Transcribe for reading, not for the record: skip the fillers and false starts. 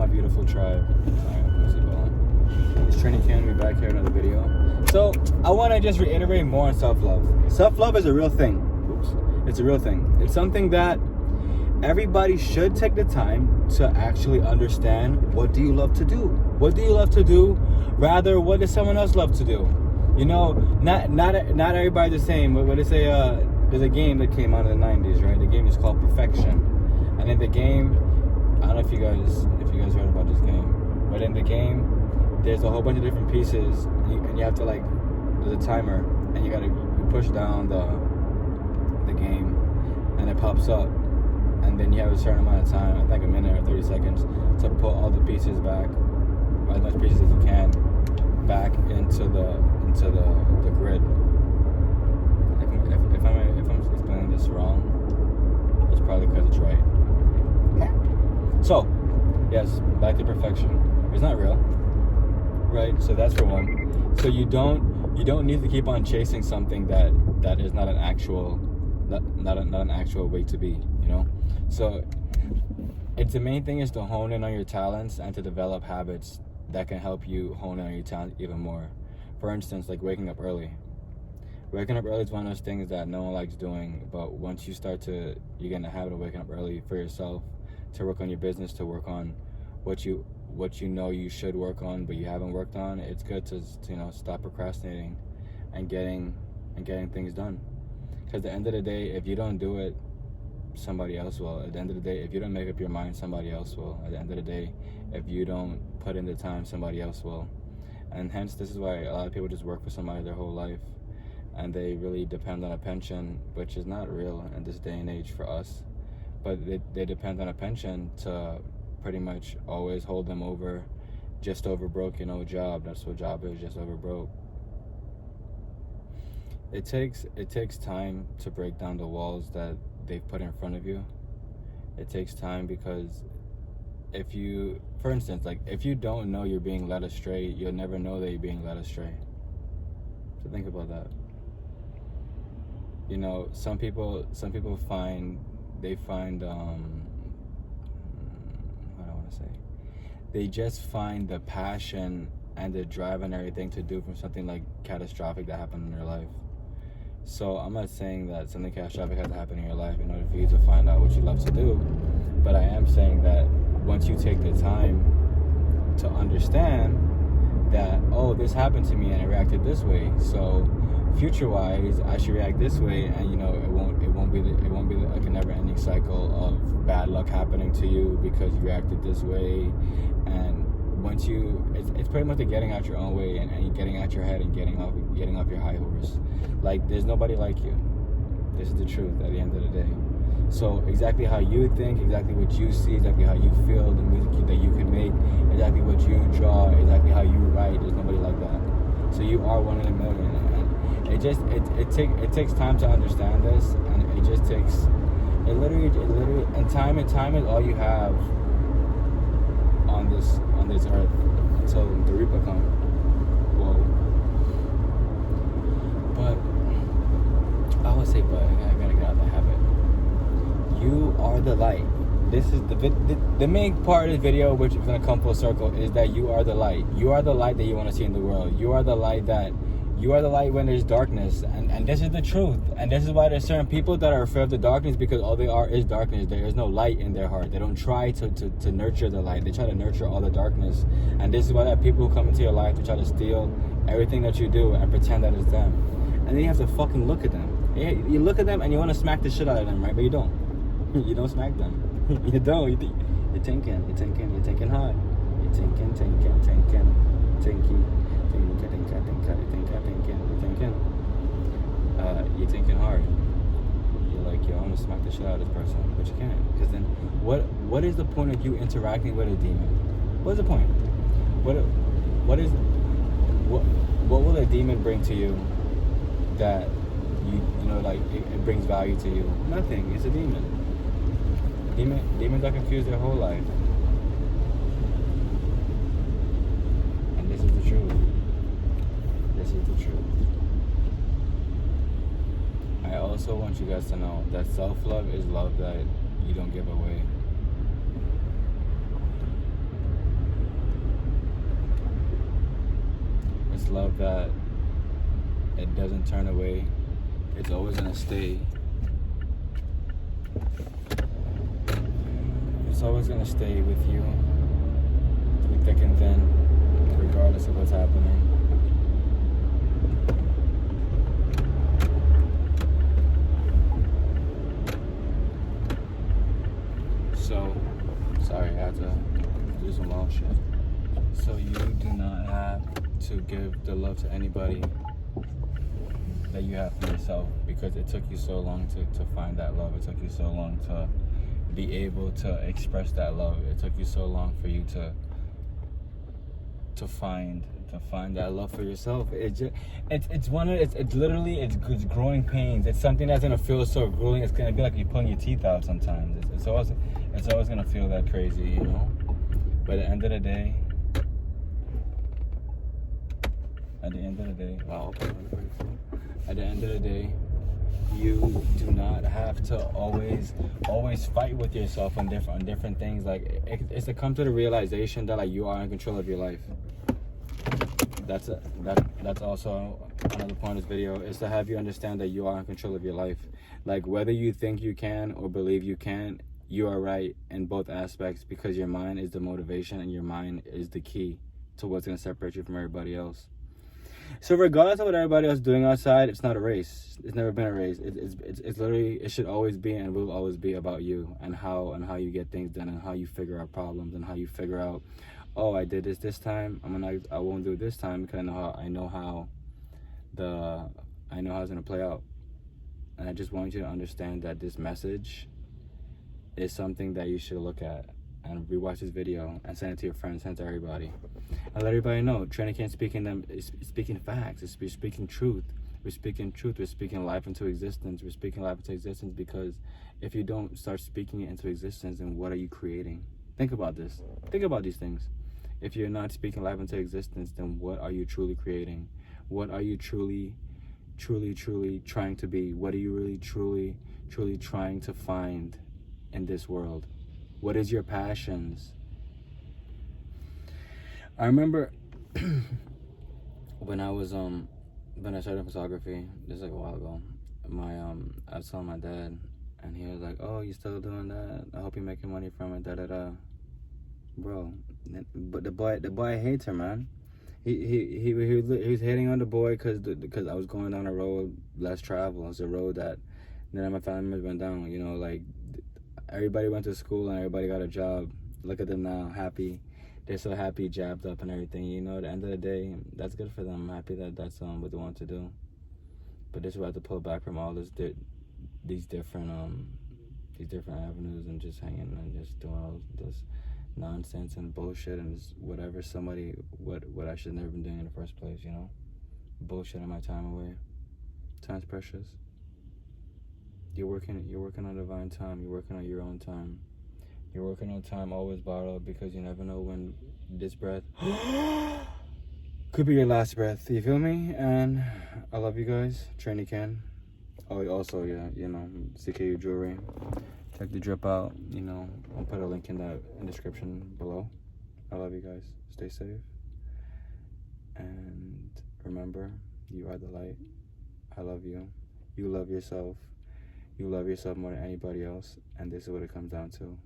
my beautiful tribe? It's TRINIKEN. We're back here in another video. So I want to just reiterate more on self-love. Self-love is a real thing. Oops. It's a real thing. It's something that everybody should take the time to actually understand. What do you love to do? What do you love to do? Rather, what does someone else love to do? You know, not everybody's the same. What they say, there's a game that came out in the 90s, right? The game is called Perfection. And in the game, I don't know if you guys heard about this game, but in the game, there's a whole bunch of different pieces, and you have to, like, there's a timer, and you push down the game, and it pops up, and then you have a certain amount of time, I think a minute or 30 seconds, to put all the pieces back, or as much pieces as you can, back into the grid. If I'm explaining this wrong, it's probably because it's right. So, yes, back to perfection. It's not real, right? So that's for one. So you don't need to keep on chasing something that is not an actual not an actual way to be, you know. So the main thing is to hone in on your talents and to develop habits that can help you hone in on your talent even more. For instance, like waking up early. Waking up early is one of those things that no one likes doing, but once you get in the habit of waking up early for yourself, to work on your business, to work on what you know you should work on but you haven't worked on, it's good to stop procrastinating and getting things done. Because at the end of the day, if you don't do it, somebody else will. At the end of the day, if you don't make up your mind, somebody else will. At the end of the day, if you don't put in the time, somebody else will. And hence, this is why a lot of people just work for somebody their whole life, and they really depend on a pension, which is not real in this day and age for us. But they depend on a pension to pretty much always hold them over, just over broke, job. That's what job is, just over broke. It takes time to break down the walls that they've put in front of you. It takes time because for instance, if you don't know you're being led astray, you'll never know that you're being led astray. So think about that. You know, some people find they just find the passion and the drive and everything to do from something like catastrophic that happened in their life. So I'm not saying that something catastrophic has to happen in your life in order for you to find out what you love to do, but I am saying that once you take the time to understand that, oh, this happened to me and I reacted this way, so future-wise I should react this way, and it won't be like a never-ending cycle of bad luck happening to you because you reacted this way. And once it's pretty much the getting out your own way and getting out your head and getting off your high horse. Like, there's nobody like you. This is the truth at the end of the day. So exactly how you think, exactly what you see, exactly how you feel, the music that you can make, exactly what you draw, exactly how you write, there's nobody like that. So you are one in a million. And it takes time to understand this, and it literally and time is all you have on this earth until the Reaper comes. Whoa. But I would say, I gotta get out of the habit. You are the light. This is the main part of this video, which is gonna come full circle, is that you are the light. You are the light that you want to see in the world. You are the light when there's darkness, and this is the truth. And this is why there's certain people that are afraid of the darkness, because all they are is darkness. There is no light in their heart. They don't try to nurture the light. They try to nurture all the darkness. And this is why that people who come into your life to try to steal everything that you do and pretend that it's them. And then you have to fucking look at them. You look at them and you want to smack the shit out of them, right? But you don't. You don't smack them. You don't. You're thinking hard. You're thinking. You're thinking hard. You're like, yo, I'm gonna smack the shit out of this person, but you can't, because then what is the point of you interacting with a demon? What's the point? What will a demon bring to you that it brings value to you? Nothing. It's a demon. Demons are confused their whole life. And this is the truth. This is the truth. I also want you guys to know that self-love is love that you don't give away. it's love that it doesn't turn away. It's always gonna stay. It's always gonna stay with you through thick and thin, regardless of what's happening. So, sorry, I had to do some long shit. So you do not have to give the love to anybody that you have for yourself, because it took you so long to find that love. It took you so long to be able to express that love. It took you so long for you to find that love for yourself. It's literally growing pains. It's something that's gonna feel so grueling. It's gonna be like you're pulling your teeth out sometimes. It's always gonna feel that crazy, you know. But at the end of the day, wow. At the end of the day, you do not have to always fight with yourself on different things. Like it's to come to the realization that like you are in control of your life. That's also another point of this video, is to have you understand that you are in control of your life. Like whether you think you can or believe you can, you are right in both aspects, because your mind is the motivation and your mind is the key to what's going to separate you from everybody else. So regardless of what everybody else is doing outside, it's not a race. It's never been a race. It's literally, it should always be and will always be about you and how you get things done and how you figure out problems and how you figure out, oh, I did this time. I won't do it this time because I know how it's gonna play out. And I just want you to understand that this message is something that you should look at and rewatch this video and send it to your friends, send it to everybody. And let everybody know, TRINIKEN is speaking facts, we're speaking truth. We're speaking truth, we're speaking life into existence. We're speaking life into existence because if you don't start speaking it into existence, then what are you creating? Think about this. Think about these things. If you're not speaking life into existence, then what are you truly creating? What are you truly trying to be? What are you really truly trying to find in this world? What is your passions? I remember when I started photography, this is like a while ago, I was telling my dad, and he was like, "Oh, you still doing that? I hope you're making money from it, da da da." Bro, but the boy hates her, man. He was hating on the boy because I was going down a road less traveled. It's a road that none of my family members went down. You know, like everybody went to school and everybody got a job. Look at them now, happy. They're so happy, jabbed up and everything. You know, at the end of the day, that's good for them. I'm happy that that's what they want to do. But this we have to pull back from all these different avenues and just hanging and just doing all this nonsense and bullshit and just whatever what I should have never been doing in the first place, you know? Bullshitting my time away. Time's precious. You're working on divine time. You're working on your own time. You're working on time always borrowed, because you never know when this breath could be your last breath. You feel me? And I love you guys. TRINIKEN. Oh, also, yeah, you know, CKU jewelry. Check the drip out. You know, I'll put a link in the description below. I love you guys. Stay safe. And remember, you are the light. I love you. You love yourself. You love yourself more than anybody else. And this is what it comes down to.